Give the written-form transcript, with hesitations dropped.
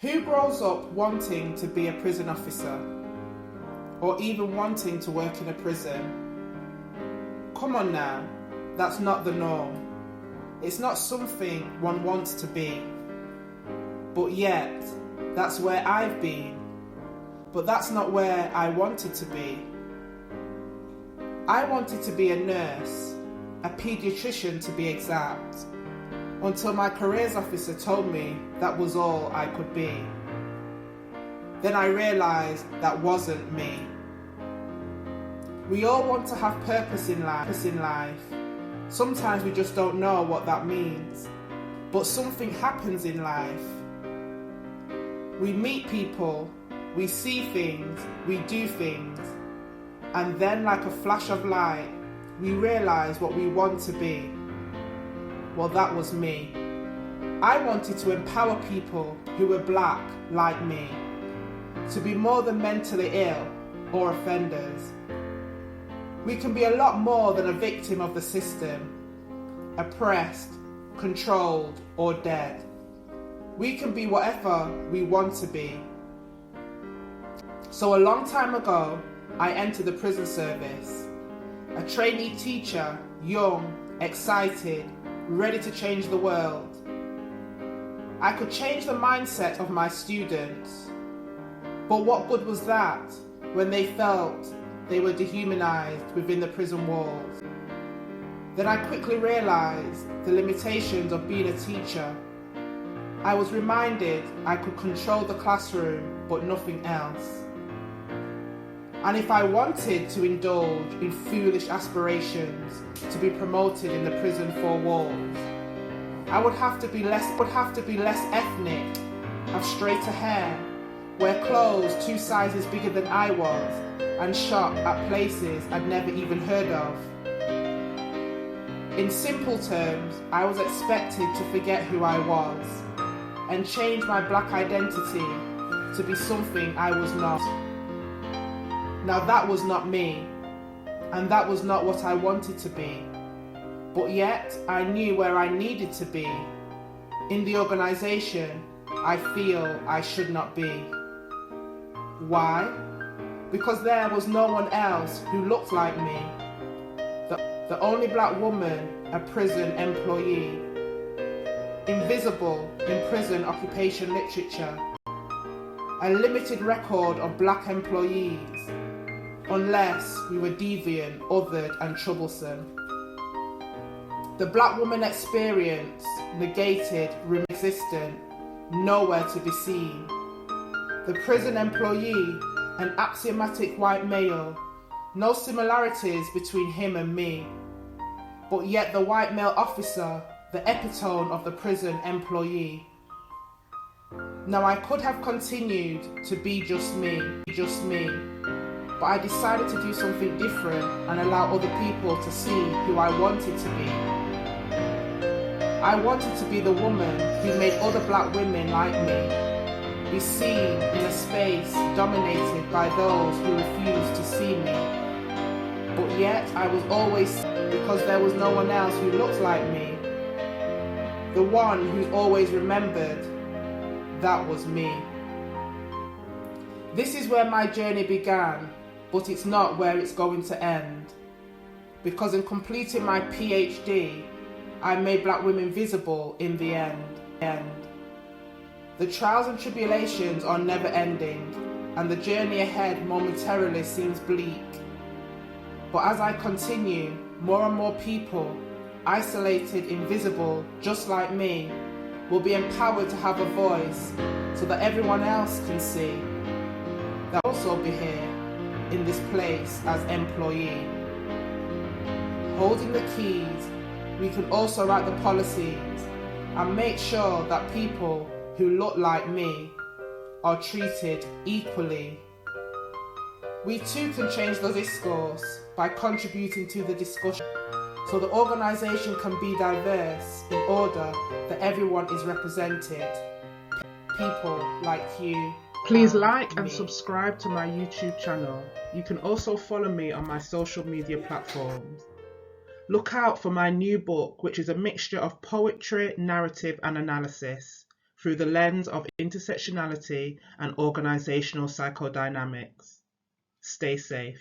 Who grows up wanting to be a prison officer? Or even wanting to work in a prison? Come on now, that's not the norm. It's not something one wants to be. But yet, that's where I've been. But that's not where I wanted to be. I wanted to be a nurse, a paediatrician to be exact, until my careers officer told me that was all I could be. Then I realised that wasn't me. We all want to have purpose in life. Sometimes we just don't know what that means. But something happens in life. We meet people, we see things, we do things, and then like a flash of light, we realise what we want to be. Well, that was me. I wanted to empower people who were black like me, to be more than mentally ill or offenders. We can be a lot more than a victim of the system, oppressed, controlled, or dead. We can be whatever we want to be. So a long time ago, I entered the prison service. A trainee teacher, young, excited, ready to change the world. I could change the mindset of my students. But what good was that when they felt they were dehumanized within the prison walls? Then I quickly realized the limitations of being a teacher. I was reminded I could control the classroom, but nothing else. And if I wanted to indulge in foolish aspirations to be promoted in the prison four walls, I would have to be less ethnic, have straighter hair, wear clothes 2 sizes bigger than I was, and shop at places I'd never even heard of. In simple terms, I was expected to forget who I was and change my black identity to be something I was not. Now that was not me, and that was not what I wanted to be. But yet, I knew where I needed to be. In the organisation, I feel I should not be. Why? Because there was no one else who looked like me. The only black woman, a prison employee. Invisible in prison occupation literature. A limited record of black employees, unless we were deviant, othered and troublesome. The black woman experience, negated, resistant, nowhere to be seen. The prison employee, an axiomatic white male, no similarities between him and me. But yet the white male officer, the epitome of the prison employee. Now I could have continued to be just me, but I decided to do something different and allow other people to see who I wanted to be. I wanted to be the woman who made other black women like me be seen in a space dominated by those who refused to see me. But yet I was always because there was no one else who looked like me. The one who's always remembered, that was me. This is where my journey began, but it's not where it's going to end. Because in completing my PhD, I made black women visible in the end. The trials and tribulations are never ending, and the journey ahead momentarily seems bleak. But as I continue, more and more people, isolated, invisible, just like me, will be empowered to have a voice so that everyone else can see. They'll also be here, in this place as employee. Holding the keys, we can also write the policies and make sure that people who look like me are treated equally. We too can change the discourse by contributing to the discussion, so the organisation can be diverse in order that everyone is represented. People like you. Please like and subscribe to my YouTube channel. You can also follow me on my social media platforms. Look out for my new book, which is a mixture of poetry, narrative and analysis. through the lens of intersectionality and organizational psychodynamics. Stay safe.